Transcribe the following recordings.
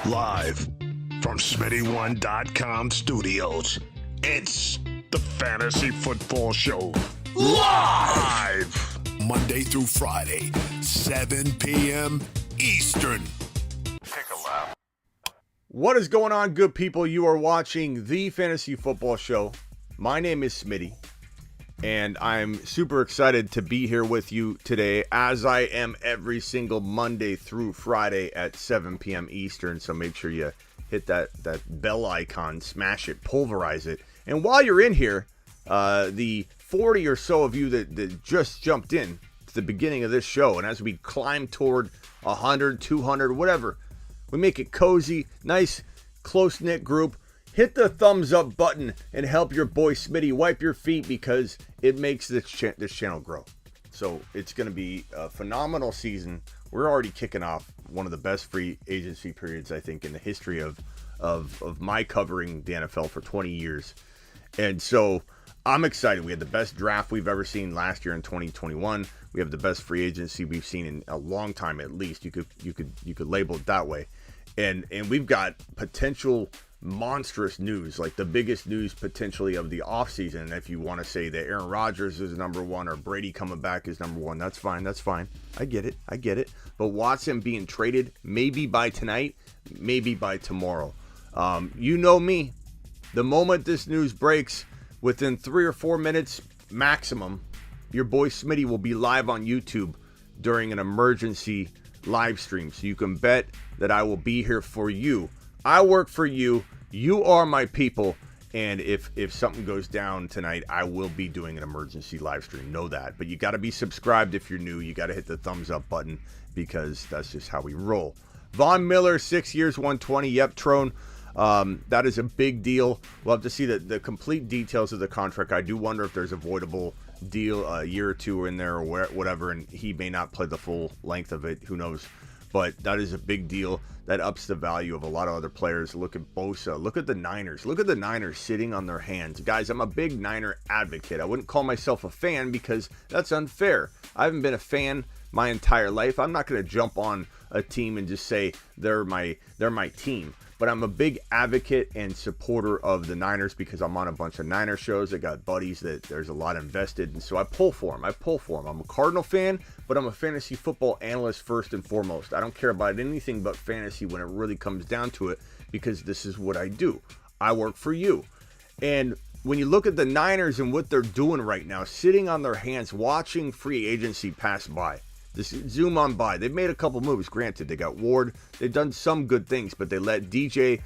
Live from Smitty1.com studios, it's the Fantasy Football Show. Live! Monday through Friday, 7 p.m. Eastern. Take a lap. What is going on, good people? You are watching the Fantasy Football Show. My name is Smitty, and I'm super excited to be here with you today, as I am every single Monday through Friday at 7 p.m. Eastern. So make sure you hit that bell icon, smash it, pulverize it. And while you're in here, the 40 or so of you that just jumped in to the beginning of this show, and as we climb toward 100, 200, whatever, we make it cozy, nice, close-knit group. Hit the thumbs up button and help your boy Smitty wipe your feet, because it makes this channel grow. So it's going to be a phenomenal season. We're already kicking off one of the best free agency periods, I think, in the history of my covering the NFL for 20 years. And so I'm excited. We had the best draft we've ever seen last year in 2021. We have the best free agency we've seen in a long time, at least. You could label it that way. And we've got potential monstrous news, like the biggest news potentially of the offseason. If you want to say that Aaron Rodgers is number one or Brady coming back is number one, that's fine. I get it. But Watson being traded, maybe by tonight, maybe by tomorrow. You know me. The moment this news breaks, within 3 or 4 minutes maximum, your boy Smitty will be live on YouTube during an emergency live stream. So you can bet that I will be here for you. I work for you. You are my people. And if something goes down tonight, I will be doing an emergency live stream. Know that. But you got to be subscribed if you're new. You got to hit the thumbs up button, because that's just how we roll. Von Miller, 6 years, 120. Yep, Trone. That is a big deal. We'll have to see the complete details of the contract. I do wonder if there's a voidable deal, a year or two in there or whatever, and he may not play the full length of it. Who knows? But that is a big deal. That ups the value of a lot of other players. Look at Bosa. Look at the Niners. Look at the Niners sitting on their hands. Guys, I'm a big Niner advocate. I wouldn't call myself a fan, because that's unfair. I haven't been a fan my entire life. I'm not going to jump on a team and just say they're my team. But I'm a big advocate and supporter of the Niners, because I'm on a bunch of Niner shows. I got buddies that there's a lot invested, and so I pull for them. I'm a Cardinal fan, but I'm a fantasy football analyst first and foremost. I don't care about anything but fantasy when it really comes down to it, because this is what I do. I work for you. And when you look at the Niners and what they're doing right now, sitting on their hands, watching free agency pass by, just zoom on by. They've made a couple moves. Granted, they got Ward. They've done some good things, but they let DJ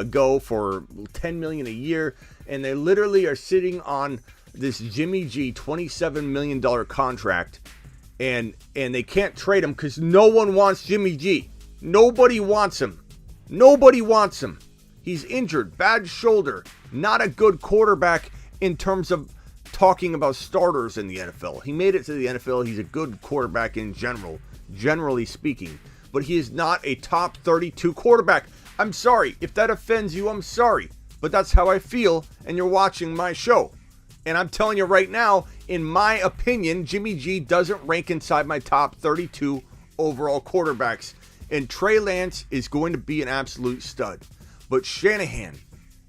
go for $10 million a year, and they literally are sitting on this Jimmy G $27 million contract, and they can't trade him because no one wants Jimmy G. Nobody wants him. He's injured, bad shoulder, not a good quarterback in terms of talking about starters in the NFL. He made it to the NFL. He's a good quarterback in generally speaking, but he is not a top 32 quarterback. I'm sorry. If that offends you, I'm sorry, but that's how I feel, and you're watching my show. And I'm telling you right now, in my opinion, Jimmy G doesn't rank inside my top 32 overall quarterbacks, and Trey Lance is going to be an absolute stud. But Shanahan,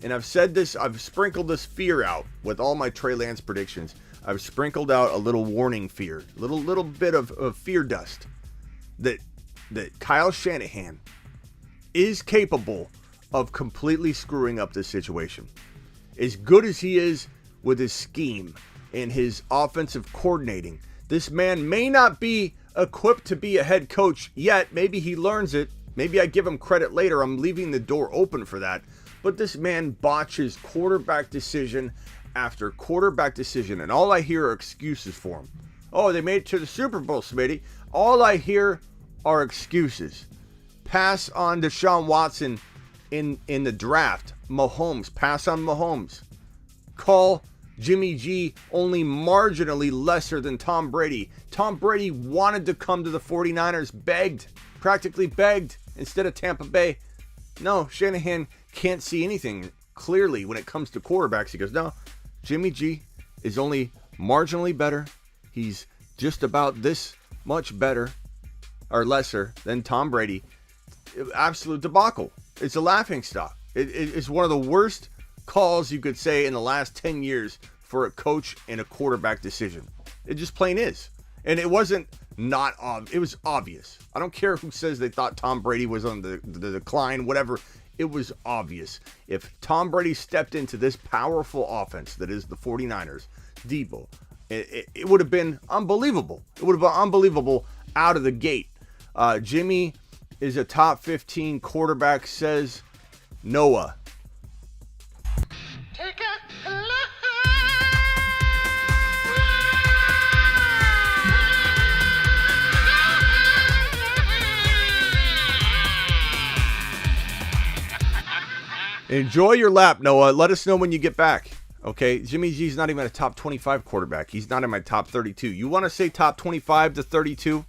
and I've said this, I've sprinkled this fear out with all my Trey Lance predictions. I've sprinkled out a little warning fear, little bit of fear dust, that Kyle Shanahan is capable of completely screwing up this situation. As good as he is with his scheme and his offensive coordinating, this man may not be equipped to be a head coach yet. Maybe he learns it. Maybe I give him credit later. I'm leaving the door open for that. But this man botches quarterback decision after quarterback decision, and all I hear are excuses for him. Oh, they made it to the Super Bowl, Smitty. All I hear are excuses. Pass on Deshaun Watson in the draft. Mahomes, pass on Mahomes. Call Jimmy G only marginally lesser than Tom Brady. Tom Brady wanted to come to the 49ers, practically begged, instead of Tampa Bay. No, Shanahan can't see anything clearly when it comes to quarterbacks. He goes, no, Jimmy G is only marginally better. He's just about this much better or lesser than Tom Brady. absolute debacle. It's a laughingstock. It's one of the worst calls you could say in the last 10 years for a coach and a quarterback decision. It just plain is. And it wasn't not obvious. It was obvious. I don't care who says they thought Tom Brady was on the decline, whatever. It was obvious. If Tom Brady stepped into this powerful offense that is the 49ers, Debo, it would have been unbelievable. It would have been unbelievable out of the gate. Jimmy is a top 15 quarterback, says Noah. Take a look. Enjoy your lap, Noah. Let us know when you get back. Okay, Jimmy G's not even a top 25 quarterback. He's not in my top 32. You want to say top 25 to 32?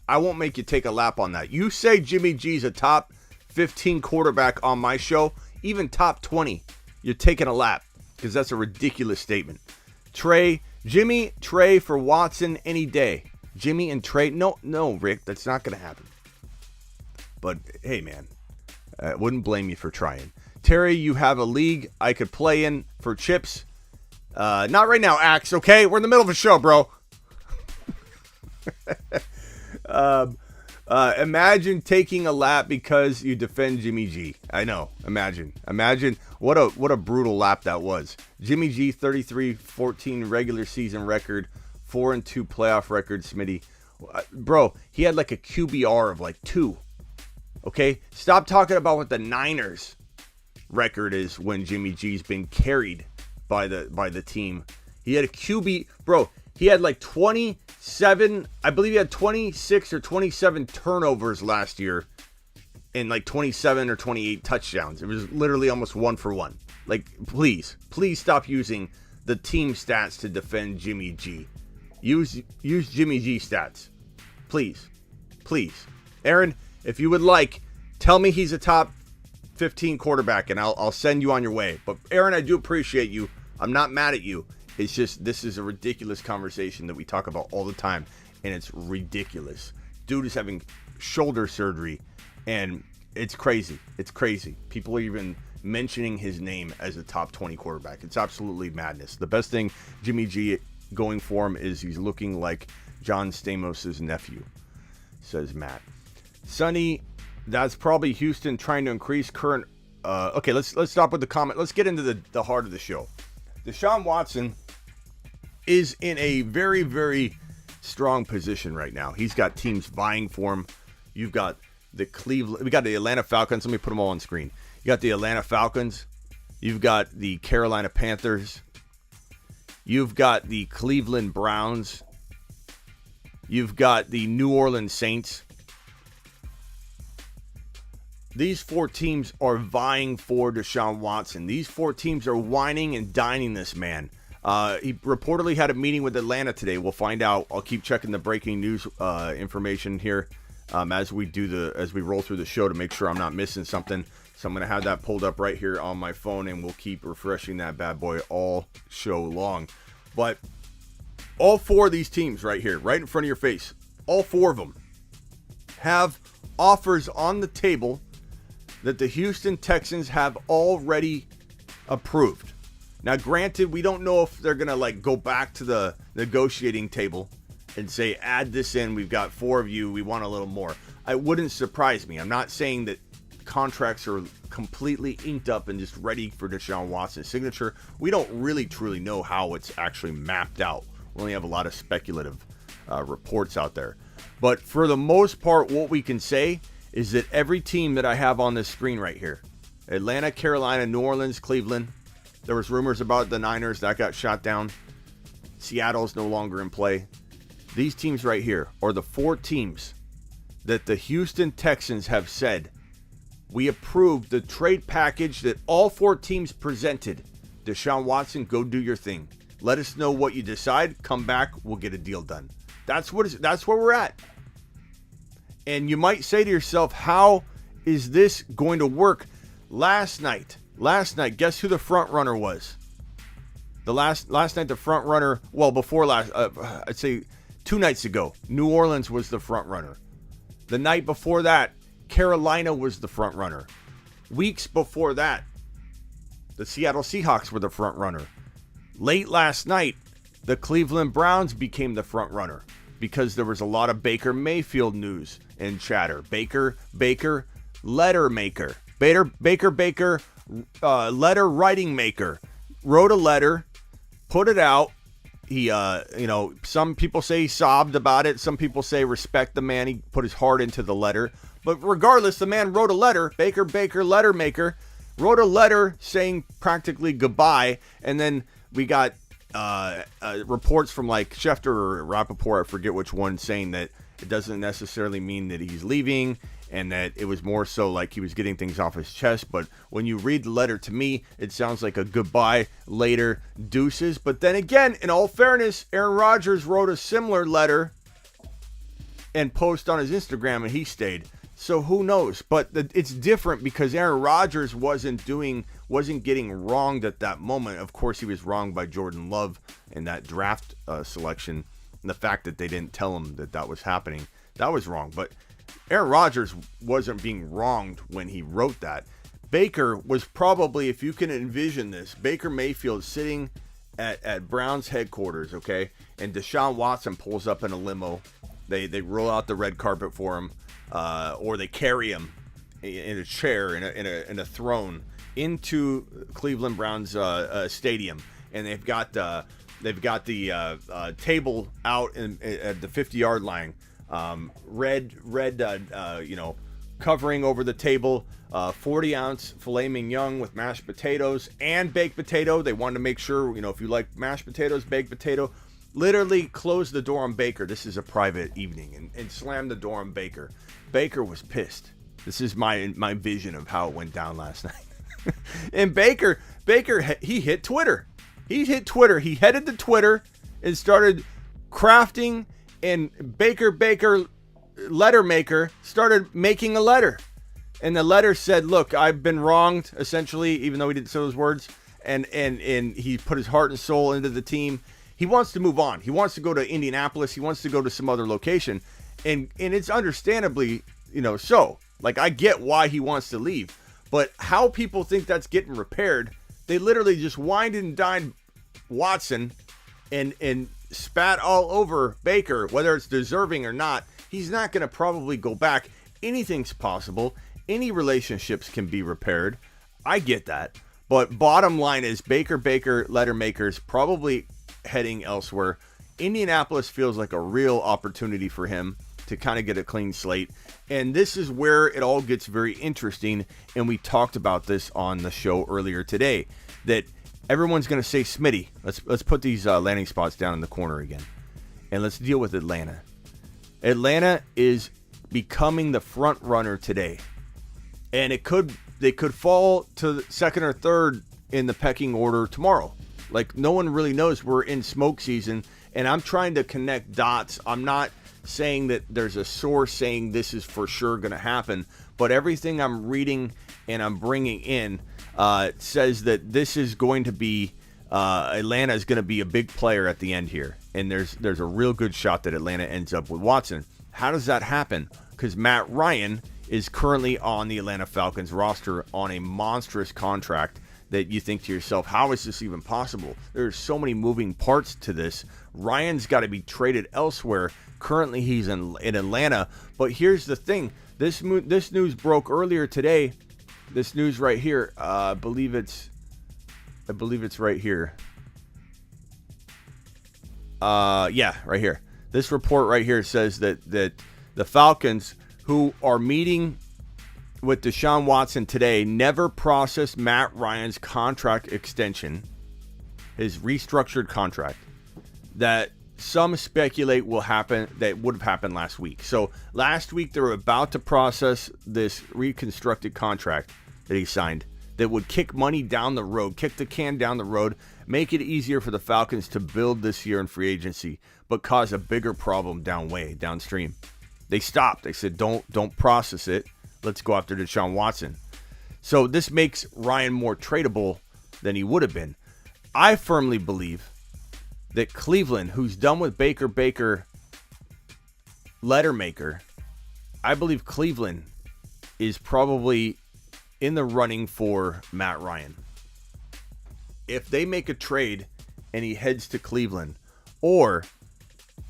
I won't make you take a lap on that. You say Jimmy G's a top 15 quarterback on my show, even top 20, you're taking a lap because that's a ridiculous statement. Jimmy, Trey for Watson any day. Jimmy and Trey, no, Rick, that's not going to happen. But hey, man, I wouldn't blame you for trying. Terry, you have a league I could play in for chips. Not right now, Axe, okay? We're in the middle of a show, bro. Imagine taking a lap because you defend Jimmy G. I know. Imagine what a brutal lap that was. Jimmy G, 33-14 regular season record, 4-2 playoff record, Smitty. Bro, he had like a QBR of like 2. Okay? Stop talking about what the Niners record is when Jimmy G's been carried by the team. He had a QB, bro. He had like 27, I believe he had 26 or 27 turnovers last year and like 27 or 28 touchdowns. It was literally almost 1 for 1. Like, please stop using the team stats to defend Jimmy G. Use Jimmy G stats. Please. Aaron, if you would like, tell me he's a top 15 quarterback and I'll send you on your way. But Aaron, I do appreciate you. I'm not mad at you. It's just, this is a ridiculous conversation that we talk about all the time, and it's ridiculous. Dude is having shoulder surgery, and it's crazy. It's crazy. People are even mentioning his name as a top 20 quarterback. It's absolutely madness. The best thing Jimmy G going for him is he's looking like John Stamos' nephew, says Matt. Sonny, that's probably Houston trying to increase current. Okay, let's stop with the comment. Let's get into the heart of the show. Deshaun Watson is in a very, very strong position right now. He's got teams vying for him. You've got we got the Atlanta Falcons. Let me put them all on screen. You got the Atlanta Falcons. You've got the Carolina Panthers. You've got the Cleveland Browns. You've got the New Orleans Saints. These 4 teams are vying for Deshaun Watson. These 4 teams are whining and dining this man. He reportedly had a meeting with Atlanta today. We'll find out. I'll keep checking the breaking news information here as we roll through the show to make sure I'm not missing something. So I'm going to have that pulled up right here on my phone, and we'll keep refreshing that bad boy all show long. But all 4 of these teams right here, right in front of your face, all 4 of them have offers on the table that the Houston Texans have already approved. Now, granted, we don't know if they're going to go back to the negotiating table and say, add this in. We've got 4 of you. We want a little more. It wouldn't surprise me. I'm not saying that contracts are completely inked up and just ready for Deshaun Watson's signature. We don't really truly know how it's actually mapped out. We only have a lot of speculative reports out there. But for the most part, what we can say is that every team that I have on this screen right here, Atlanta, Carolina, New Orleans, Cleveland, there was rumors about the Niners that got shot down. Seattle's no longer in play. These teams right here are the 4 teams that the Houston Texans have said, we approved the trade package that all 4 teams presented. Deshaun Watson, go do your thing. Let us know what you decide. Come back, we'll get a deal done. That's where we're at. And you might say to yourself, how is this going to work? Last night, guess who the front runner was? The last night, the front runner, well, before I'd say 2 nights ago, New Orleans was the front runner. The night before that, Carolina was the front runner. Weeks before that, the Seattle Seahawks were the front runner. Late last night, the Cleveland Browns became the front runner because there was a lot of Baker Mayfield news and chatter. Baker, letter maker. Baker, letter writing maker. Wrote a letter, put it out. He, some people say he sobbed about it. Some people say respect the man. He put his heart into the letter. But regardless, the man wrote a letter. Baker, letter maker, wrote a letter saying practically goodbye. And then we got reports from like Schefter or Rappaport, I forget which one, saying that it doesn't necessarily mean that he's leaving and that it was more so like he was getting things off his chest. But when you read the letter, to me, it sounds like a goodbye, later, deuces. But then again, in all fairness, Aaron Rodgers wrote a similar letter and post on his Instagram, and he stayed. So who knows? But it's different because Aaron Rodgers wasn't getting wronged at that moment. Of course, he was wronged by Jordan Love in that draft selection. And the fact that they didn't tell him that was happening, that was wrong. But Aaron Rodgers wasn't being wronged when he wrote that. Baker was probably, if you can envision this, Baker Mayfield sitting at Browns headquarters, okay? And Deshaun Watson pulls up in a limo. They roll out the red carpet for him. Or they carry him in a chair, in a throne, into Cleveland Browns stadium, and they've got the table out at the 50-yard line, red covering over the table, 40-ounce filet mignon with mashed potatoes and baked potato. They wanted to make sure, if you like mashed potatoes, baked potato. Literally closed the door on Baker. This is a private evening, and slammed the door on Baker. Baker was pissed. This is my vision of how it went down last night. And Baker, he hit Twitter. He headed to Twitter and started crafting, and Baker, letter maker, started making a letter. And the letter said, look, I've been wronged, essentially, even though he didn't say those words. And he put his heart and soul into the team. He wants to move on. He wants to go to Indianapolis. He wants to go to some other location. And it's understandably, so. Like, I get why he wants to leave. But how people think that's getting repaired, they literally just wined and dined Watson and spat all over Baker, whether it's deserving or not. He's not going to probably go back. Anything's possible. Any relationships can be repaired. I get that. But bottom line is Baker, letter makers, probably heading elsewhere. Indianapolis feels like a real opportunity for him to kind of get a clean slate. And this is where it all gets very interesting. And we talked about this on the show earlier today, that everyone's going to say, Smitty, let's put these landing spots down in the corner again. And let's deal with Atlanta. Atlanta is becoming the front runner today. And they could fall to second or third in the pecking order tomorrow. Like, no one really knows. We're in smoke season, and I'm trying to connect dots. I'm not saying that there's a source saying this is for sure going to happen, but everything I'm reading and I'm bringing in says that this is going to be Atlanta is going to be a big player at the end here, and there's a real good shot that Atlanta ends up with Watson. How does that happen? Because Matt Ryan is currently on the Atlanta Falcons roster on a monstrous contract that you think to yourself, how is this even possible? There's so many moving parts to this. Ryan's got to be traded elsewhere. Currently, he's in Atlanta. But here's the thing. This news broke earlier today. This news right here. I believe it's right here. Yeah, right here. This report right here says that the Falcons, who are meeting with Deshaun Watson today, never processed Matt Ryan's contract extension, his restructured contract, that some speculate will happen, that would have happened last week. So last week they were about to process this reconstructed contract that he signed that would kick money down the road, kick the can down the road, make it easier for the Falcons to build this year in free agency, but cause a bigger problem downstream. They stopped. They said, don't process it. Let's go after Deshaun Watson. So this makes Ryan more tradable than he would have been. I firmly believe that Cleveland, who's done with Baker, letter maker, I believe Cleveland is probably in the running for Matt Ryan. If they make a trade and he heads to Cleveland, or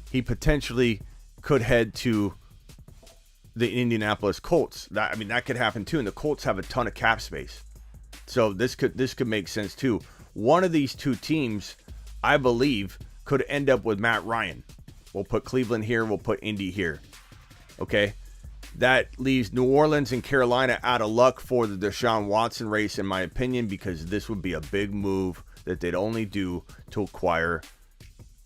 he potentially could head to the Indianapolis Colts. That could happen too, and the Colts have a ton of cap space. So this could make sense too. One of these two teams, I believe, could end up with Matt Ryan. We'll put Cleveland here, we'll put Indy here. Okay? That leaves New Orleans and Carolina out of luck for the Deshaun Watson race, in my opinion, because this would be a big move that they'd only do to acquire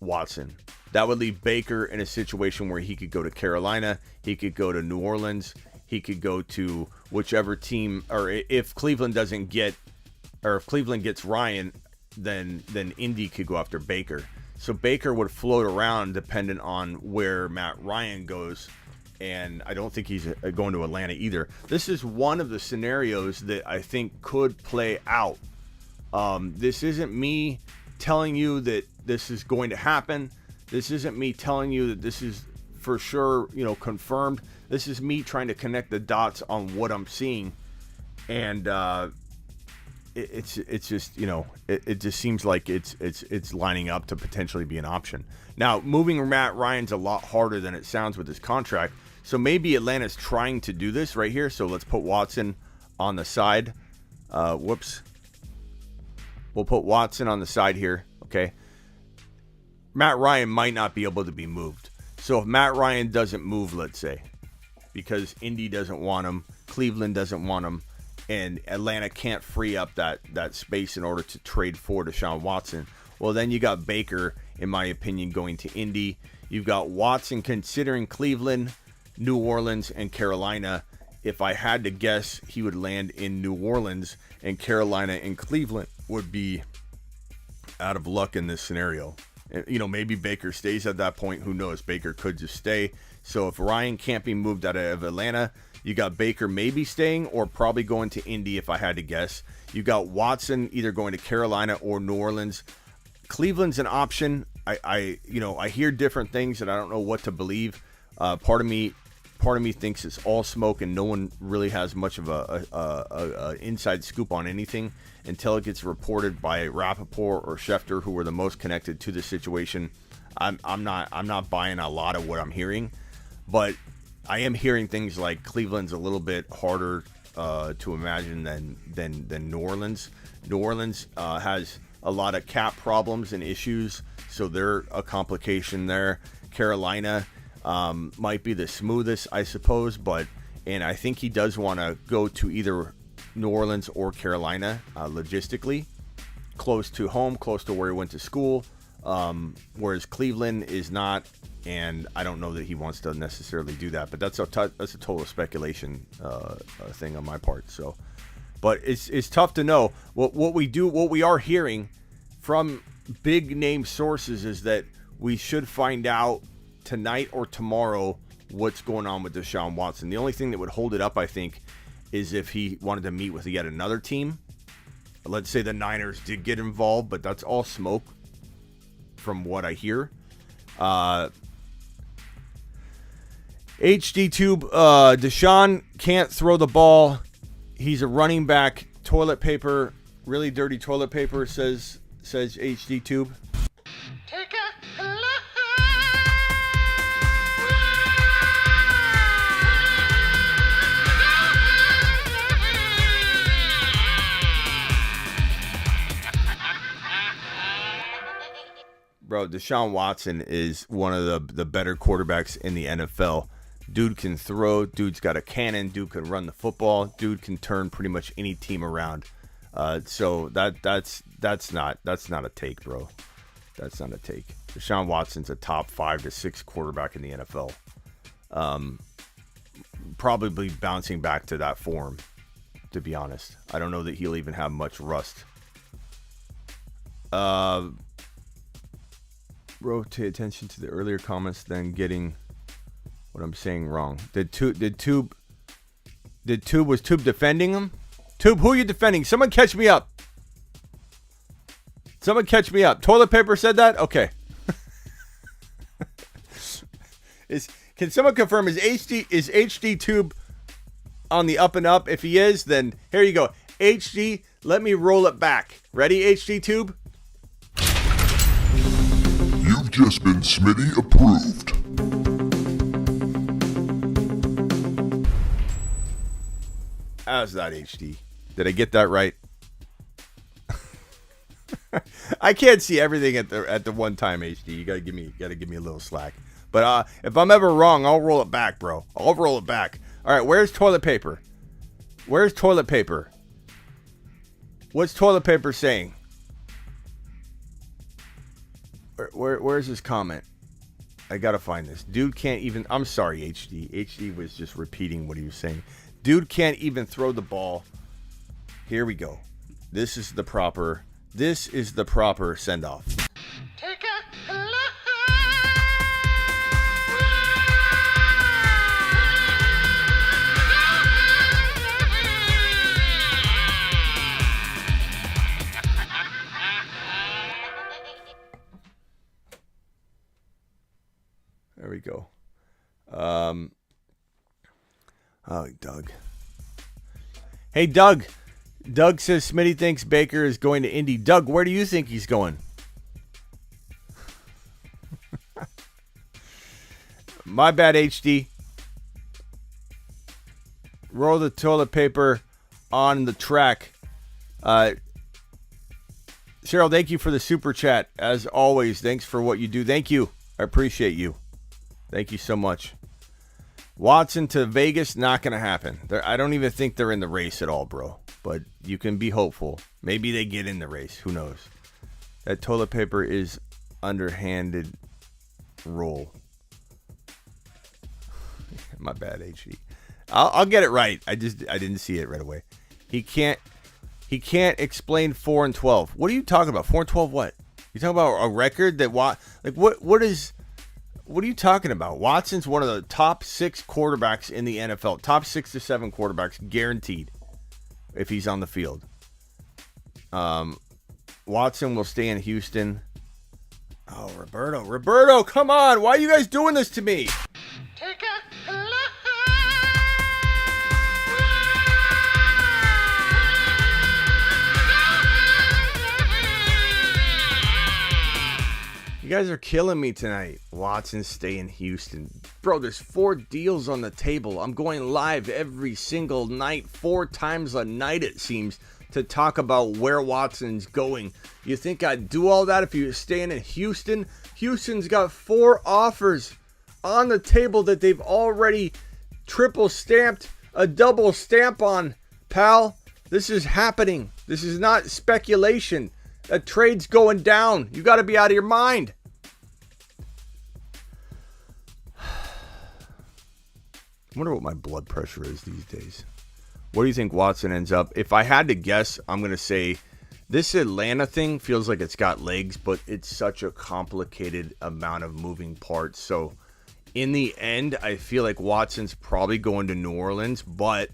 Watson. That would leave Baker in a situation where he could go to Carolina, he could go to New Orleans, he could go to whichever team, or if Cleveland doesn't get, or if Cleveland gets Ryan, then Indy could go after Baker. So Baker would float around dependent on where Matt Ryan goes, and I don't think he's going to Atlanta either. This is one of the scenarios that I think could play out. This isn't me telling you that this is going to happen. This isn't me telling you that this is for sure, confirmed. This is me trying to connect the dots on what I'm seeing, and it's just it just seems like it's lining up to potentially be an option. Now, moving Matt Ryan's a lot harder than it sounds with his contract, so maybe Atlanta's trying to do this right here. So let's put Watson on the side. We'll put Watson on the side here. Okay. Matt Ryan might not be able to be moved. So if Matt Ryan doesn't move, let's say, because Indy doesn't want him, Cleveland doesn't want him, and Atlanta can't free up that space in order to trade for Deshaun Watson, well, then you got Baker, in my opinion, going to Indy. You've got Watson considering Cleveland, New Orleans, and Carolina. If I had to guess, he would land in New Orleans, and Carolina and Cleveland would be out of luck in this scenario. Maybe Baker stays at that point. Who knows? Baker could just stay. So if Ryan can't be moved out of Atlanta, you got Baker maybe staying or probably going to Indy, if I had to guess. You got Watson either going to Carolina or New Orleans. Cleveland's an option. I hear different things and I don't know what to believe. Part of me thinks it's all smoke and no one really has much of a inside scoop on anything until it gets reported by Rappaport or Schefter, who were the most connected to the situation. I'm not buying a lot of what I'm hearing, but I am hearing things like Cleveland's a little bit harder to imagine than New Orleans. New Orleans has a lot of cap problems and issues, so they're a complication there. Carolina might be the smoothest, I suppose, and I think he does want to go to either New Orleans or Carolina, logistically, close to home, close to where he went to school, whereas Cleveland is not, and I don't know that he wants to necessarily do that, but that's a total speculation thing on my part. So, but it's tough to know. What we are hearing from big name sources is that we should find out tonight or tomorrow what's going on with Deshaun Watson. The only thing that would hold it up, I think, is if he wanted to meet with yet another team. Let's say the Niners did get involved, but that's all smoke from what I hear. HD Tube, Deshaun can't throw the ball. He's a running back. Toilet paper, really dirty toilet paper, says HD Tube. Take a look. Bro, Deshaun Watson is one of the better quarterbacks in the NFL. Dude can throw. Dude's got a cannon. Dude can run the football. Dude can turn pretty much any team around. So that's not a take, bro. That's not a take. Deshaun Watson's a top 5 to 6 quarterback in the NFL. Probably bouncing back to that form, to be honest. I don't know that he'll even have much rust. Bro, pay attention to the earlier comments than getting what I'm saying wrong. Was Tube defending him? Tube, who are you defending? Someone catch me up. Toilet paper said that? Okay. Can someone confirm is HD Tube on the up and up? If he is, then here you go. HD, let me roll it back. Ready, HD Tube? You've just been Smitty approved. How's that, HD? Did I get that right? I can't see everything at the one time, HD. You gotta give me a little slack. But if I'm ever wrong, I'll roll it back, bro. I'll roll it back. All right, where's toilet paper? Where's toilet paper? What's toilet paper saying? Where's his comment? I gotta find this. Dude can't even. I'm sorry, HD. HD was just repeating what he was saying. Dude can't even throw the ball. Here we go. This is the proper send off. Take a look. There we go. Oh, Doug. Hey, Doug. Doug says Smitty thinks Baker is going to Indy. Doug, where do you think he's going? My bad, HD. Roll the toilet paper on the track. Cheryl, thank you for the super chat. As always, thanks for what you do. Thank you. I appreciate you. Thank you so much. Watson to Vegas, not going to happen. I don't even think they're in the race at all, bro. But you can be hopeful. Maybe they get in the race. Who knows? That toilet paper is underhanded roll. My bad, HE. I'll get it right. I didn't see it right away. He can't explain 4 and 12. What are you talking about? 4 and 12 what? You talking about a record that what are you talking about? Watson's one of the top 6 quarterbacks in the NFL. Top 6 to 7 quarterbacks guaranteed if he's on the field. Watson will stay in Houston. Oh, Roberto, come on. Why are you guys doing this to me? Take a look. You guys are killing me tonight. Watson stay in Houston. Bro, there's 4 deals on the table. I'm going live every single night, 4 times a night it seems, to talk about where Watson's going. You think I'd do all that if he was staying in Houston? Houston's got 4 offers on the table that they've already triple stamped, a double stamp on, pal. This is happening. This is not speculation. A trade's going down. You got to be out of your mind. I wonder what my blood pressure is these days. What do you think Watson ends up? If I had to guess, I'm going to say this Atlanta thing feels like it's got legs, but it's such a complicated amount of moving parts. So in the end, I feel like Watson's probably going to New Orleans, but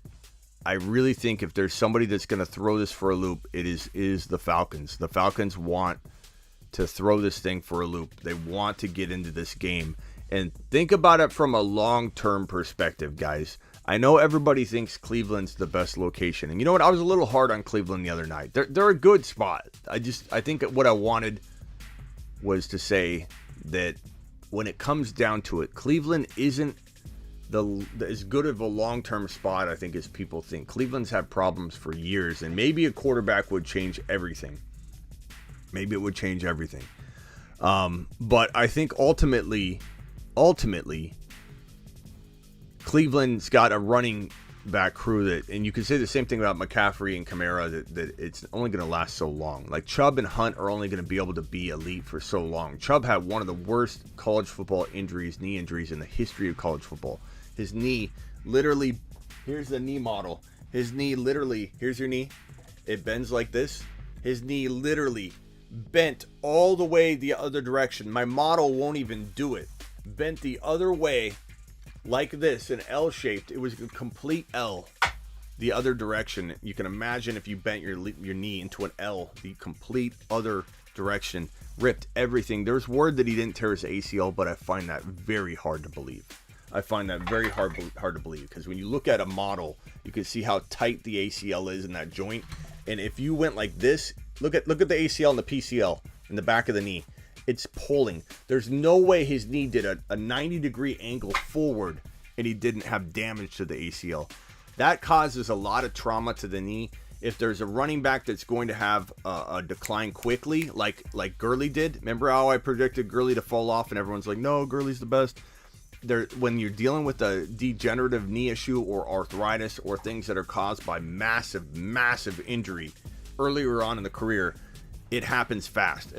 I really think if there's somebody that's going to throw this for a loop, it is the Falcons. The Falcons want to throw this thing for a loop. They want to get into this game. And think about it from a long-term perspective, guys. I know everybody thinks Cleveland's the best location. And you know what? I was a little hard on Cleveland the other night. They're a good spot. I think what I wanted was to say that when it comes down to it, Cleveland isn't as good of a long-term spot, I think, as people think. Cleveland's had problems for years, and maybe a quarterback would change everything. Maybe it would change everything. But I think ultimately, Cleveland's got a running back crew that, and you can say the same thing about McCaffrey and Kamara, that it's only going to last so long. Like Chubb and Hunt are only going to be able to be elite for so long. Chubb had one of the worst college football injuries, knee injuries in the history of college football. His knee literally, here's the knee model. His knee literally, here's your knee. It bends like this. His knee literally bent all the way the other direction. My model won't even do it. Bent the other way like this, an L shaped. It was a complete L the other direction. You can imagine if you bent your knee into an L, the complete other direction, ripped everything. There's word that he didn't tear his ACL, but I find that very hard to believe. I find that very hard to believe, because when you look at a model, you can see how tight the ACL is in that joint. And if you went like this, look at the ACL and the PCL in the back of the knee. It's pulling. There's no way his knee did a 90-degree angle forward and he didn't have damage to the ACL. That causes a lot of trauma to the knee. If there's a running back that's going to have a decline quickly, like Gurley did. Remember how I predicted Gurley to fall off and everyone's like, no, Gurley's the best. When you're dealing with a degenerative knee issue or arthritis or things that are caused by massive injury earlier on in the career, it happens fast.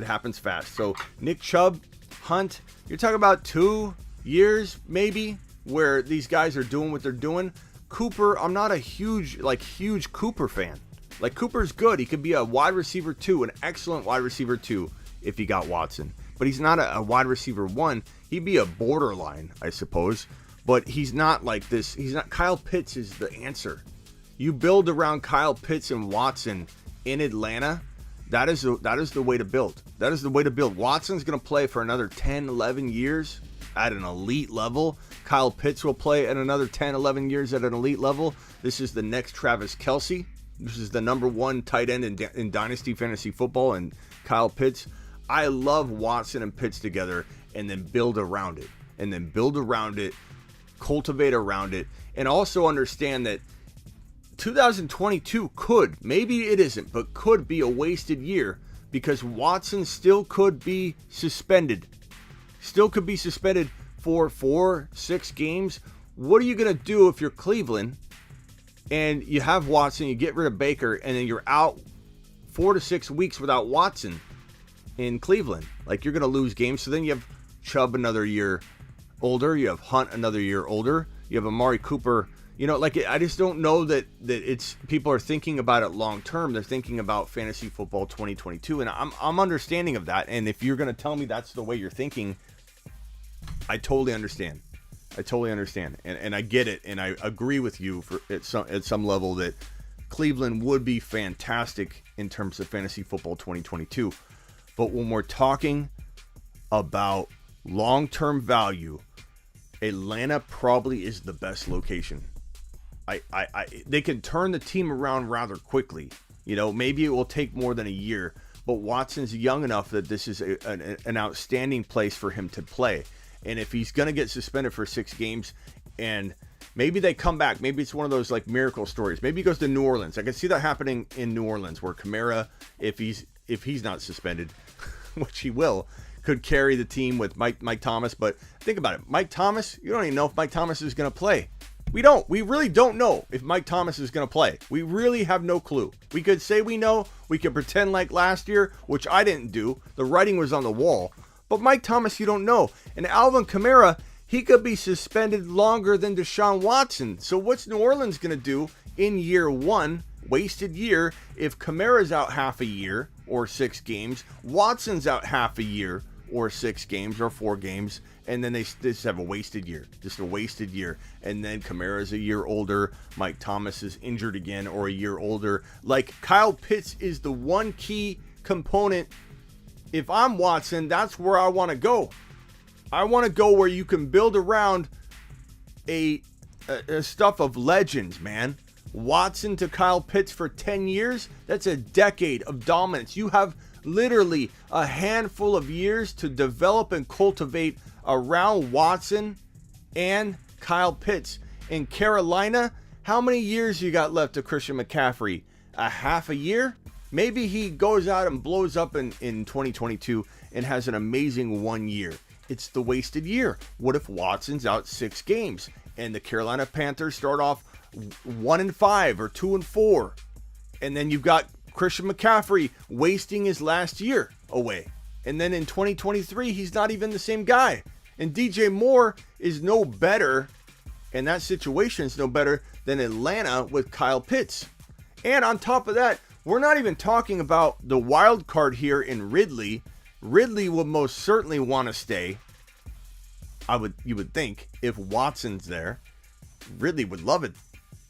So Nick Chubb, Hunt, you're talking about 2 years maybe where these guys are doing what they're doing. Cooper, I'm not a huge Cooper fan. Like, Cooper's good. He could be a wide receiver 2, an excellent wide receiver 2 if he got Watson. But he's not a wide receiver 1. He'd be a borderline, I suppose. But he's not like this. He's not. Kyle Pitts is the answer. You build around Kyle Pitts and Watson in Atlanta. That is the way to build. That is the way to build. Watson's going to play for another 10, 11 years at an elite level. Kyle Pitts will play at another 10, 11 years at an elite level. This is the next Travis Kelce. This is the number 1 tight end in Dynasty Fantasy Football, and Kyle Pitts. I love Watson and Pitts together, and then build around it. Cultivate around it. And also understand that 2022 could, maybe it isn't, but could be a wasted year because Watson still could be suspended. Still could be suspended for 4-6 games. What are you going to do if you're Cleveland and you have Watson, you get rid of Baker, and then you're out 4 to 6 weeks without Watson in Cleveland? Like, you're going to lose games. So then you have Chubb another year older. You have Hunt another year older. You have Amari Cooper. You know, like, I just don't know that it's people are thinking about it long term. They're thinking about fantasy football 2022, and I'm understanding of that. And if you're going to tell me that's the way you're thinking, I totally understand. And I get it, and I agree with you at some level that Cleveland would be fantastic in terms of fantasy football 2022. But when we're talking about long-term value, Atlanta probably is the best location. They can turn the team around rather quickly. You know, maybe it will take more than a year, but Watson's young enough that this is an outstanding place for him to play. And if he's going to get suspended for 6 games and maybe they come back, maybe it's one of those like miracle stories. Maybe he goes to New Orleans. I can see that happening in New Orleans where Kamara, if he's not suspended, which he will, could carry the team with Mike Thomas. But think about it. Mike Thomas, you don't even know if Mike Thomas is going to play. We really don't know if Mike Thomas is going to play. We really have no clue. We could say we know. We could pretend like last year, which I didn't do. The writing was on the wall. But Mike Thomas, you don't know. And Alvin Kamara, he could be suspended longer than Deshaun Watson. So what's New Orleans going to do in year 1, wasted year, if Kamara's out half a year or 6 games, Watson's out half a year or 6 games or 4 games, and then they just have a wasted year. And then Kamara's a year older, Mike Thomas is injured again or a year older. Like, Kyle Pitts is the one key component. If I'm Watson, that's where I want to go. I want to go where you can build around a stuff of legends, man. Watson to Kyle Pitts for 10 years, that's a decade of dominance. You have literally a handful of years to develop and cultivate around Watson and Kyle Pitts. In Carolina, how many years you got left of Christian McCaffrey? A half a year? Maybe he goes out and blows up in 2022 and has an amazing 1 year. It's the wasted year. What if Watson's out 6 games and the Carolina Panthers start off 1-5 or 2-4, and then you've got Christian McCaffrey wasting his last year away, and then in 2023 he's not even the same guy, and DJ Moore is no better, and that situation is no better than Atlanta with Kyle Pitts. And on top of that, we're not even talking about the wild card here in Ridley. Ridley would most certainly want to stay. You would think, if Watson's there. Ridley would love it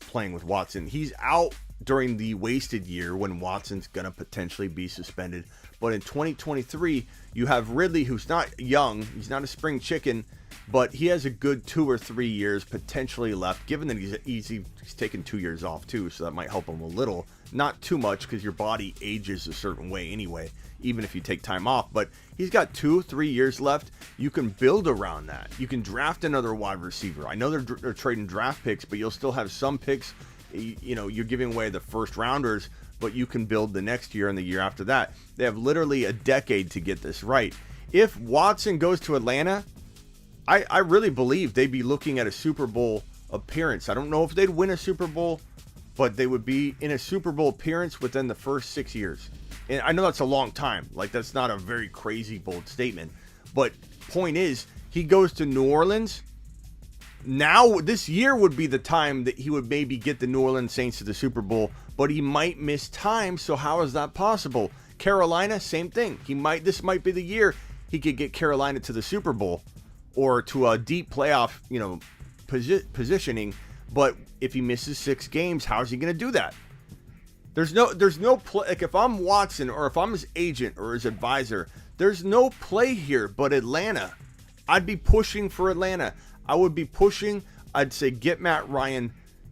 playing with Watson. He's out during the wasted year when Watson's going to potentially be suspended. But in 2023, you have Ridley, who's not young. He's not a spring chicken. but he has a good 2 or 3 years potentially left, given that he's taken 2 years off too, so that might help him a little. Not too much, because your body ages a certain way anyway, even if you take time off. But he's got 2-3 years left. You can build around that. You can draft another wide receiver. I know they're trading draft picks, but you'll still have some picks. You know, you're giving away the first rounders, but you can build the next year and the year after that. They have literally a decade to get this right. If Watson goes to Atlanta, I really believe they'd be looking at a Super Bowl appearance. I don't know if they'd win a Super Bowl, but they would be in a Super Bowl appearance within the first 6 years. And I know that's a long time. Like, that's not a very crazy bold statement. But point is, he goes to New Orleans. Now, this year would be the time that he would maybe get the New Orleans Saints to the Super Bowl, but he might miss time. So how is that possible? Carolina, same thing. This might be the year he could get Carolina to the Super Bowl or to a deep playoff, positioning. But if he misses 6 games, how is he going to do that? There's no play. Like, if I'm Watson or if I'm his agent or his advisor, there's no play here but Atlanta. I'd be pushing for Atlanta. I would be pushing. I'd say get Matt Ryan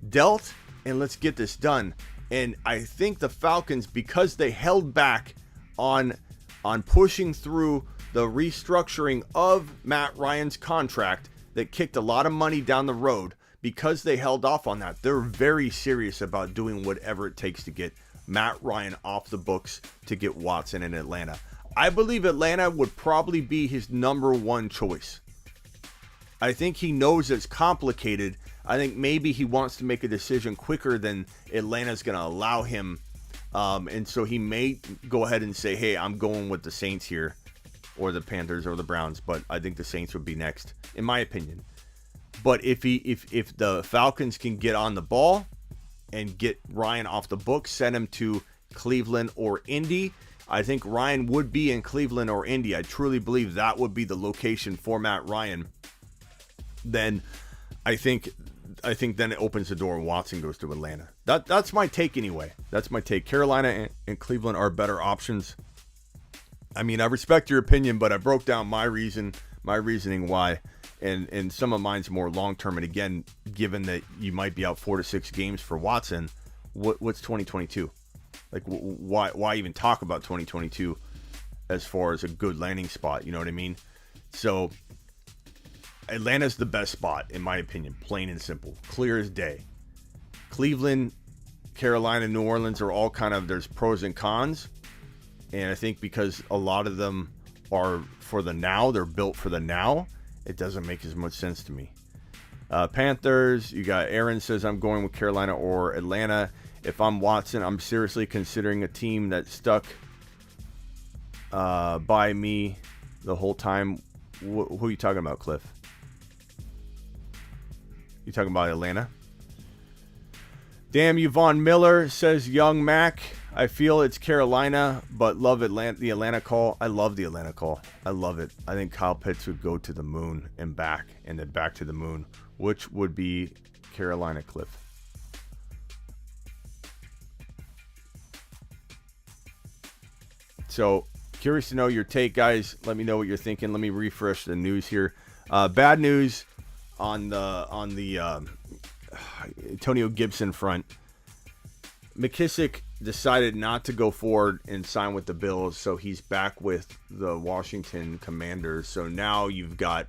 dealt and let's get this done. And I think the Falcons, because they held back on pushing through the restructuring of Matt Ryan's contract that kicked a lot of money down the road, because they held off on that, they're very serious about doing whatever it takes to get Matt Ryan off the books to get Watson in Atlanta. I believe Atlanta would probably be his number one choice. I think he knows it's complicated. I think maybe he wants to make a decision quicker than Atlanta's going to allow him. And so he may go ahead and say, hey, I'm going with the Saints here, or the Panthers or the Browns. But I think the Saints would be next, in my opinion. But if the Falcons can get on the ball and get Ryan off the books, send him to Cleveland or Indy, I think Ryan would be in Cleveland or Indy. I truly believe that would be the location for Matt Ryan. Then I think then it opens the door and Watson goes to Atlanta. That's my take anyway. That's my take. Carolina and Cleveland are better options. I mean, I respect your opinion, but I broke down my reasoning why. And some of mine's more long-term. And again, given that you might be out 4 to 6 games for Watson, what's 2022? Like, why even talk about 2022 as far as a good landing spot? You know what I mean? So Atlanta's the best spot, in my opinion, plain and simple, clear as day. Cleveland, Carolina, New Orleans are all kind of, there's pros and cons. And I think because a lot of them are for the now, they're built for the now, it doesn't make as much sense to me. Panthers, you got Aaron says, I'm going with Carolina or Atlanta. If I'm Watson, I'm seriously considering a team that stuck by me the whole time. Who are you talking about, Cliff? You talking about Atlanta? Damn you, Von Miller says, Young Mac, I feel it's Carolina, but love the Atlanta call. I love the Atlanta call. I love it. I think Kyle Pitts would go to the moon and back, and then back to the moon, which would be Carolina, Cliff. So, curious to know your take, guys. Let me know what you're thinking. Let me refresh the news here. Bad news on the Antonio Gibson front. McKissick decided not to go forward and sign with the Bills, so he's back with the Washington Commanders. So now you've got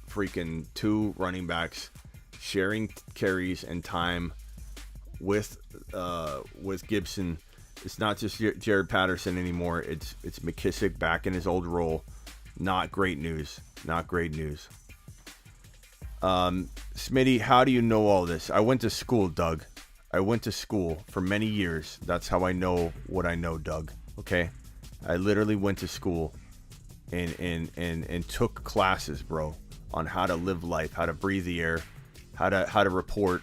freaking 2 running backs sharing carries and time with Gibson. It's not just Jared Patterson anymore. It's McKissick back in his old role. Not great news. Not great news. Smitty, how do you know all this? I went to school, Doug. I went to school for many years. That's how I know what I know, Doug. Okay? I literally went to school and took classes, bro, on how to live life, how to breathe the air, how to report,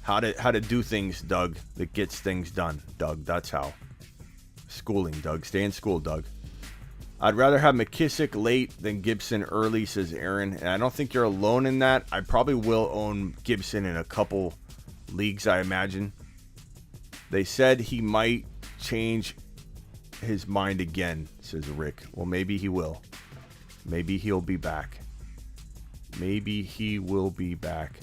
how to do things, Doug, that gets things done, Doug. That's how. Schooling, Doug. Stay in school, Doug. I'd rather have McKissick late than Gibson early, says Aaron. And I don't think you're alone in that. I probably will own Gibson in a couple leagues, I imagine. They said he might change his mind again, says Rick. Well, maybe he will. Maybe he'll be back. Maybe he will be back.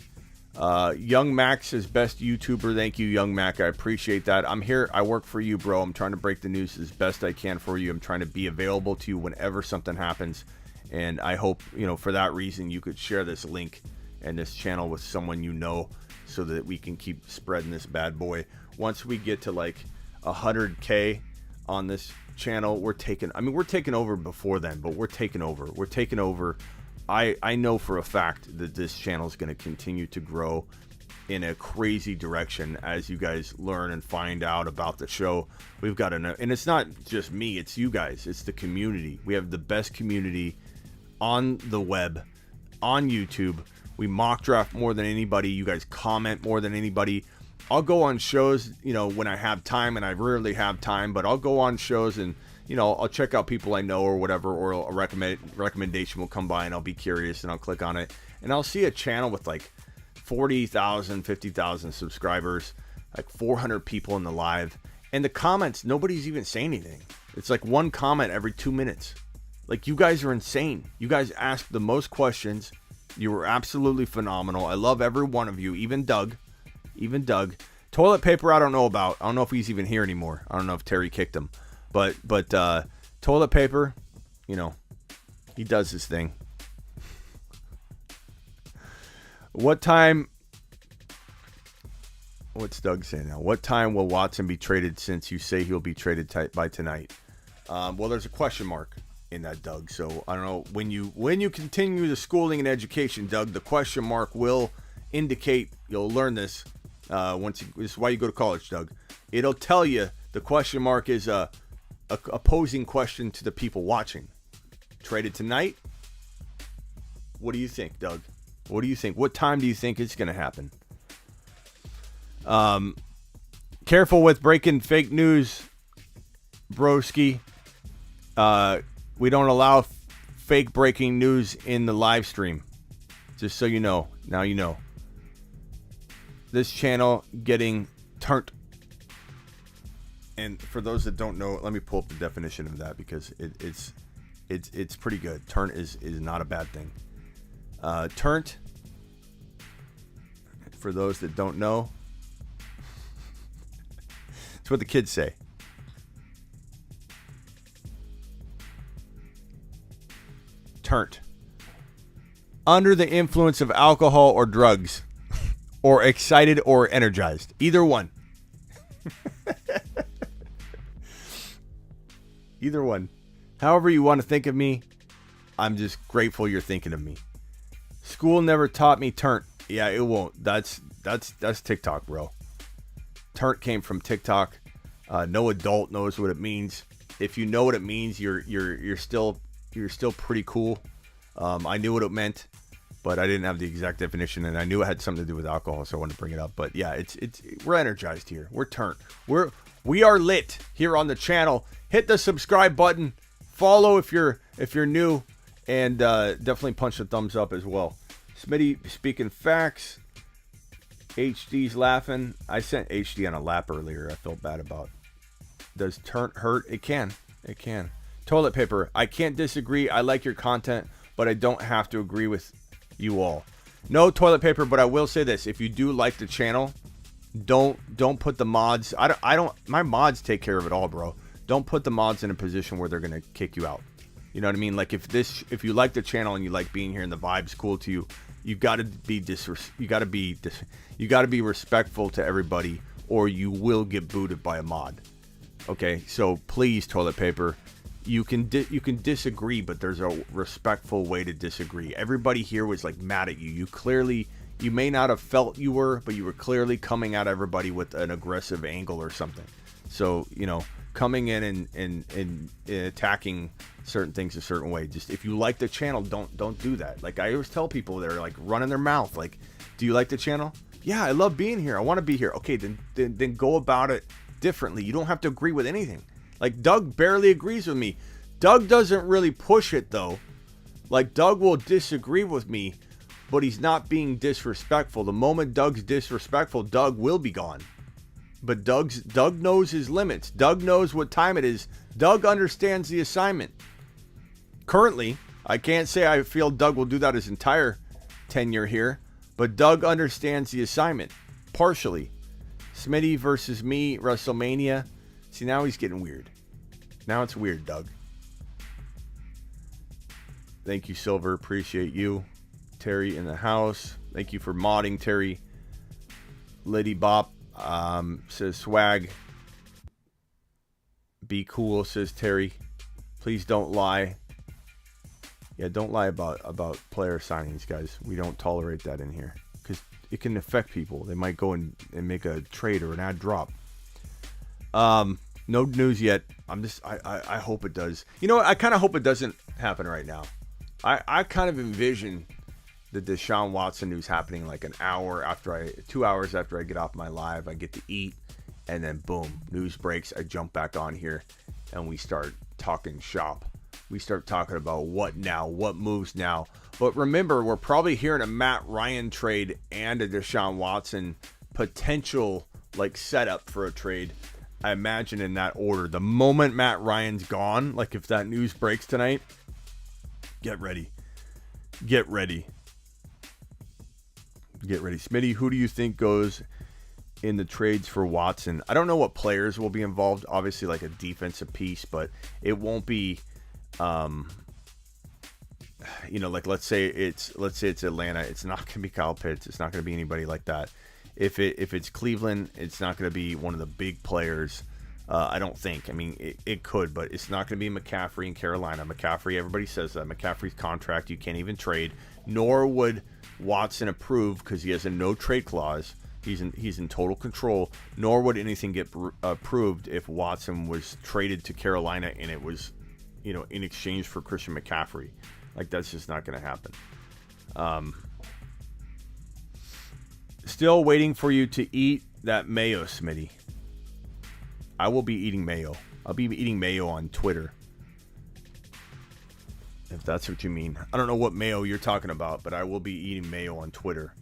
Young Max says, best YouTuber. Thank you, Young Mac. I appreciate that. I'm here. I work for you, bro. I'm trying to break the news as best I can for you. I'm trying to be available to you whenever something happens. And I hope, for that reason, you could share this link and this channel with someone so that we can keep spreading this bad boy. Once we get to like 100K on this channel, we're taking over before then, but we're taking over. I know for a fact that this channel is going to continue to grow in a crazy direction as you guys learn and find out about the show. We've got and it's not just me, it's you guys, it's the community. We have the best community on the web, on YouTube. We mock draft more than anybody. You guys comment more than anybody. I'll go on shows, when I have time, and I rarely have time, but I'll go on shows and, I'll check out people I know or whatever, or a recommendation will come by and I'll be curious and I'll click on it. And I'll see a channel with like 40,000, 50,000 subscribers, like 400 people in the live. And the comments, nobody's even saying anything. It's like one comment every 2 minutes. Like, you guys are insane. You guys ask the most questions. You were absolutely phenomenal. I love every one of you, even Doug. Toilet paper, I don't know about. I don't know if he's even here anymore. I don't know if Terry kicked him. But toilet paper, he does his thing. What time? What's Doug saying now? What time will Watson be traded, since you say he'll be traded by tonight? Well, there's a question mark in that, Doug. So I don't know, when you continue the schooling and education, Doug, the question mark will indicate, you'll learn this this is why you go to college, Doug. It'll tell you the question mark is a opposing question to the people watching. Traded tonight? What do you think, Doug? What do you think? What time do you think it's going to happen? Careful with breaking fake news, broski. We don't allow fake breaking news in the live stream. Just so you know. Now you know. This channel getting turned. And for those that don't know, let me pull up the definition of that, because it's pretty good. Turn is not a bad thing. Turnt, for those that don't know, it's what the kids say. Turnt. Under the influence of alcohol or drugs, or excited or energized. Either one. Either one. However you want to think of me, I'm just grateful you're thinking of me. School never taught me turnt. Yeah, it won't. That's TikTok, bro. Turnt came from TikTok. No adult knows what it means. If you know what it means, you're still pretty cool. I knew what it meant, but I didn't have the exact definition, and I knew it had something to do with alcohol, so I wanted to bring it up. But yeah, we're energized here. We're turnt. We are lit here on the channel. Hit the subscribe button. Follow if you're new, and definitely punch the thumbs up as well. Smitty speaking facts. HD's laughing. I sent HD on a lap earlier. I felt bad about. Does turnt hurt? It can. Toilet paper. I can't disagree. I like your content, but I don't have to agree with you all. No toilet paper, but I will say this: if you do like the channel, don't put the mods. I don't. My mods take care of it all, bro. Don't put the mods in a position where they're gonna kick you out. You know what I mean? Like if you like the channel and you like being here and the vibe's cool to you, you gotta be respectful to everybody, or you will get booted by a mod. Okay, so please, toilet paper. You can disagree, but there's a respectful way to disagree. Everybody here was like mad at you. You may not have felt you were, but you were clearly coming at everybody with an aggressive angle or something. So, coming in and attacking certain things a certain way. Just, if you like the channel, don't do that. Like, I always tell people that are like running their mouth, like, do you like the channel? Yeah, I love being here. I want to be here. Okay, then go about it differently. You don't have to agree with anything. Like, Doug barely agrees with me. Doug doesn't really push it, though. Like, Doug will disagree with me, but he's not being disrespectful. The moment Doug's disrespectful, Doug will be gone. But Doug knows his limits. Doug knows what time it is. Doug understands the assignment. Currently, I can't say I feel Doug will do that his entire tenure here, but Doug understands the assignment partially. Smitty versus me, WrestleMania. See, now he's getting weird. Now it's weird, Doug. Thank you, Silver. Appreciate you. Terry in the house. Thank you for modding, Terry. Liddy Bop says swag. Be cool, says Terry. Please don't lie. Yeah, don't lie about player signings, guys. We don't tolerate that in here because it can affect people. They might go and make a trade or an ad drop. No news yet. I hope it does. You know what? I kind of hope it doesn't happen right now. I kind of envision the Deshaun Watson news happening like 2 hours after I get off my live. I get to eat, and then boom, news breaks. I jump back on here, and we start talking shop. We start talking about what now, what moves now. But remember, we're probably hearing a Matt Ryan trade and a Deshaun Watson potential like setup for a trade. I imagine in that order. The moment Matt Ryan's gone, like if that news breaks tonight, get ready. Get ready. Get ready. Smitty, who do you think goes in the trades for Watson? I don't know what players will be involved. Obviously like a defensive piece, but it won't be like let's say it's Atlanta. It's not going to be Kyle Pitts. It's not going to be anybody like that. If it's Cleveland, it's not going to be one of the big players. I don't think. I mean, it could, but it's not going to be McCaffrey in Carolina. McCaffrey, everybody says that. McCaffrey's contract you can't even trade, nor would Watson approve because he has a no trade clause. He's in total control. Nor would anything get approved if Watson was traded to Carolina and it was, in exchange for Christian McCaffrey. Like that's just not going to happen. Still waiting for you to eat that mayo, Smitty. I will be eating mayo. I'll be eating mayo on Twitter. If that's what you mean. I don't know what mayo you're talking about, but I will be eating mayo on Twitter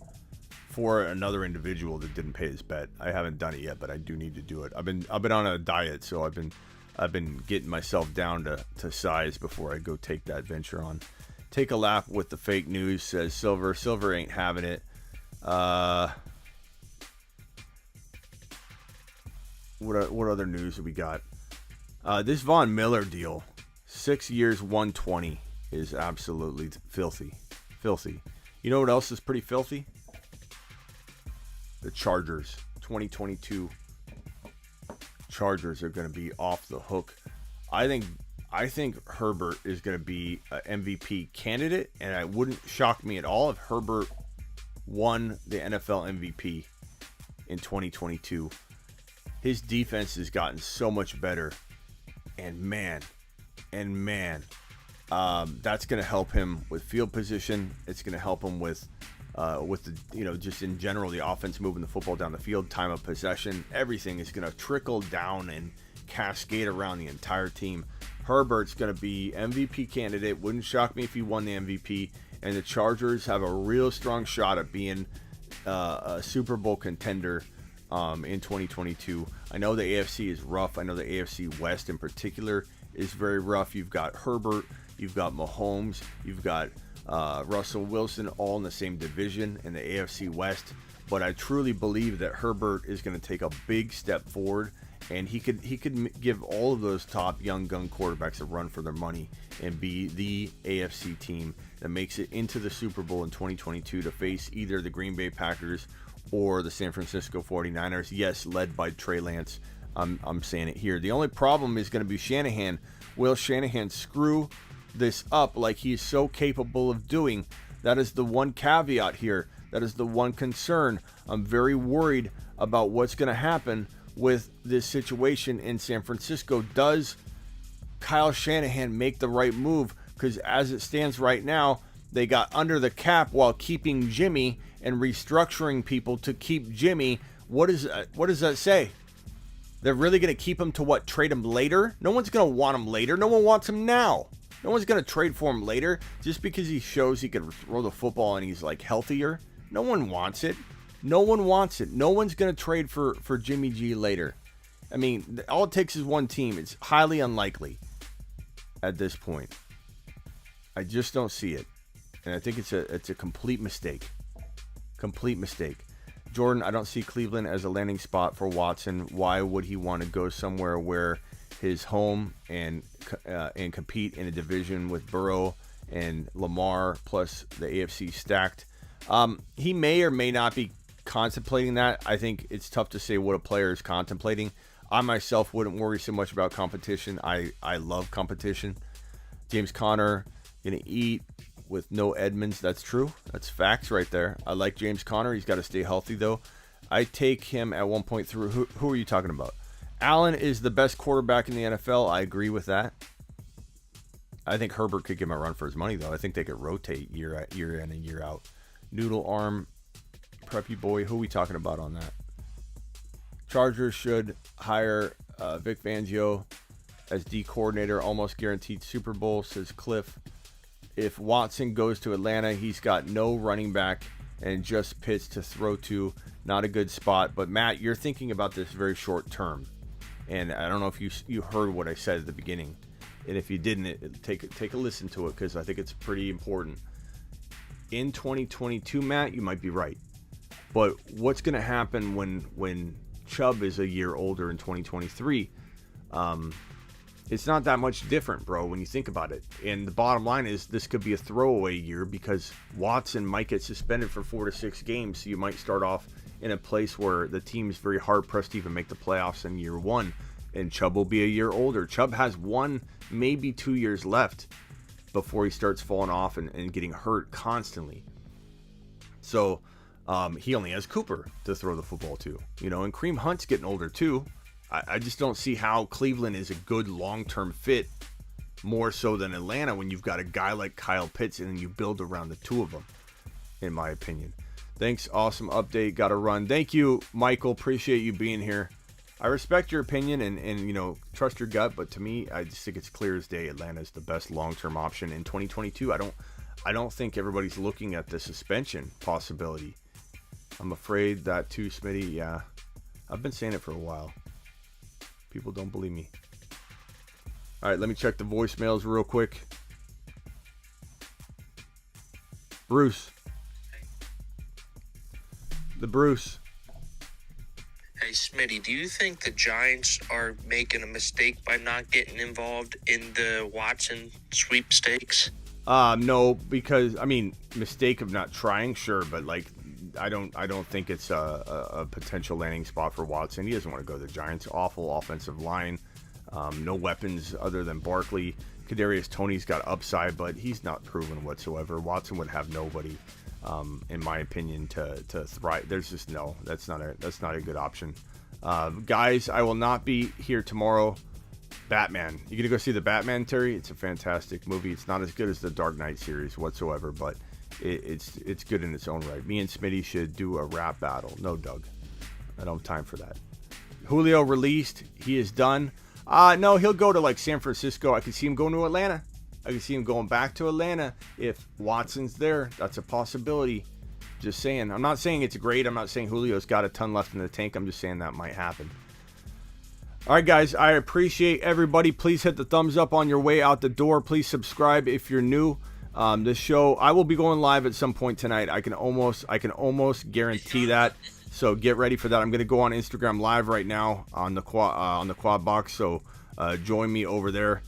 for another individual that didn't pay his bet. I haven't done it yet, but I do need to do it. I've been on a diet, so I've been getting myself down to size before I go take that venture on. Take a laugh with the fake news, says Silver. Silver ain't having it. What other news have we got? This Von Miller deal, 6 years, 120, is absolutely filthy. Filthy. You know what else is pretty filthy? The Chargers. 2022 Chargers are going to be off the hook. I think Herbert is going to be an MVP candidate, and it wouldn't shock me at all if Herbert won the NFL MVP in 2022. His defense has gotten so much better, and man, that's going to help him with field position. It's going to help him with the just in general the offense moving the football down the field, time of possession. Everything is going to trickle down and cascade around the entire team. Herbert's going to be MVP candidate. Wouldn't shock me if he won the MVP. And the Chargers have a real strong shot at being a Super Bowl contender in 2022. I know the AFC is rough. I know the AFC West in particular is very rough. You've got Herbert, you've got Mahomes, you've got Russell Wilson, all in the same division in the AFC West. But I truly believe that Herbert is going to take a big step forward, and he could give all of those top young gun quarterbacks a run for their money and be the AFC team that makes it into the Super Bowl in 2022 to face either the Green Bay Packers or the San Francisco 49ers. Yes, led by Trey Lance. I'm saying it here. The only problem is going to be Shanahan. Will Shanahan screw this up like he is so capable of doing? That is the one caveat here. That is the one concern. I'm very worried about what's going to happen with this situation in San Francisco. Does Kyle Shanahan make the right move? Because as it stands right now, they got under the cap while keeping Jimmy and restructuring people to keep Jimmy. What does that say? They're really going to keep him to what? Trade him later? No one's going to want him later. No one wants him now. No one's going to trade for him later just because he shows he can throw the football and he's like healthier. No one wants it. No one wants it. No one's going to trade for Jimmy G later. I mean, all it takes is one team. It's highly unlikely at this point. I just don't see it. And I think it's a complete mistake. Complete mistake. Jordan, I don't see Cleveland as a landing spot for Watson. Why would he want to go somewhere where his home and compete in a division with Burrow and Lamar plus the AFC stacked? He may or may not be contemplating that. I think it's tough to say what a player is contemplating. I myself wouldn't worry so much about competition. I love competition. James Conner gonna eat with no Edmonds. That's true. That's facts right there. I like James Conner. He's got to stay healthy though. I take him at 1.3. Who are you talking about? Allen is the best quarterback in the NFL. I agree with that. I think Herbert could give him a run for his money though. I think they could rotate year in and year out. Noodle arm, preppy boy. Who are we talking about on that? Chargers should hire Vic Fangio as D coordinator. Almost guaranteed Super Bowl, says Cliff. If Watson goes to Atlanta, he's got no running back and just Pitts to throw to. Not a good spot. But Matt, you're thinking about this very short term. And I don't know if you heard what I said at the beginning. And if you didn't, take a listen to it because I think it's pretty important. In 2022, Matt, you might be right. But what's going to happen when Chubb is a year older in 2023? It's not that much different, bro, when you think about it. And the bottom line is this could be a throwaway year because Watson might get suspended for 4 to 6 games. So you might start off in a place where the team is very hard-pressed to even make the playoffs in year 1. And Chubb will be a year older. Chubb has 1, maybe 2 years left before he starts falling off and getting hurt constantly. So he only has Cooper to throw the football to. And Kareem Hunt's getting older too. I just don't see how Cleveland is a good long-term fit more so than Atlanta when you've got a guy like Kyle Pitts and then you build around the two of them, in my opinion. Thanks. Awesome update. Got to run. Thank you, Michael. Appreciate you being here. I respect your opinion and trust your gut, but to me, I just think it's clear as day Atlanta is the best long-term option in 2022. I don't think everybody's looking at the suspension possibility. I'm afraid that too, Smitty. Yeah, I've been saying it for a while. People don't believe me. All right, let me check the voicemails real quick. Bruce. The Bruce. Hey, Smitty, do you think the Giants are making a mistake by not getting involved in the Watson sweepstakes? No, because, mistake of not trying, sure, but, I don't think it's a potential landing spot for Watson. He doesn't want to go to the Giants. Awful offensive line. No weapons other than Barkley. Kadarius Toney's got upside, but he's not proven whatsoever. Watson would have nobody, in my opinion, to thrive. There's just no. That's not a good option. Guys, I will not be here tomorrow. Batman. You gonna go see the Batman, Terry? It's a fantastic movie. It's not as good as the Dark Knight series whatsoever, but it's good in its own right. Me and Smitty should do a rap battle. No, Doug. I don't have time for that. Julio released. He is done. No, he'll go to San Francisco. I could see him going to Atlanta. I could see him going back to Atlanta if Watson's there. That's a possibility. Just saying. I'm not saying it's great. I'm not saying Julio's got a ton left in the tank. I'm just saying that might happen. All right, guys. I appreciate everybody. Please hit the thumbs up on your way out the door. Please subscribe if you're new. This show, I will be going live at some point tonight. I can almost guarantee that. So get ready for that. I'm going to go on Instagram Live right now on the quad box. So join me over there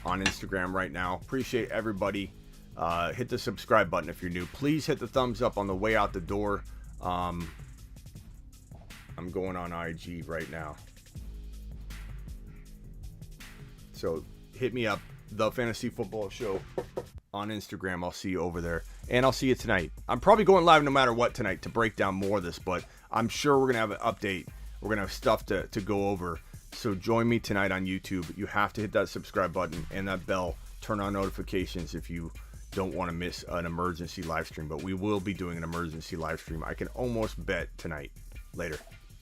on Instagram right now. Appreciate everybody. Hit the subscribe button if you're new. Please hit the thumbs up on the way out the door. I'm going on IG right now. So hit me up, The Fantasy Football Show on Instagram. I'll see you over there. And I'll see you tonight. I'm probably going live no matter what tonight to break down more of this, but I'm sure we're going to have an update. We're going to have stuff to go over. So join me tonight on YouTube. You have to hit that subscribe button and that bell. Turn on notifications if you don't want to miss an emergency live stream. But we will be doing an emergency live stream. I can almost bet tonight. Later.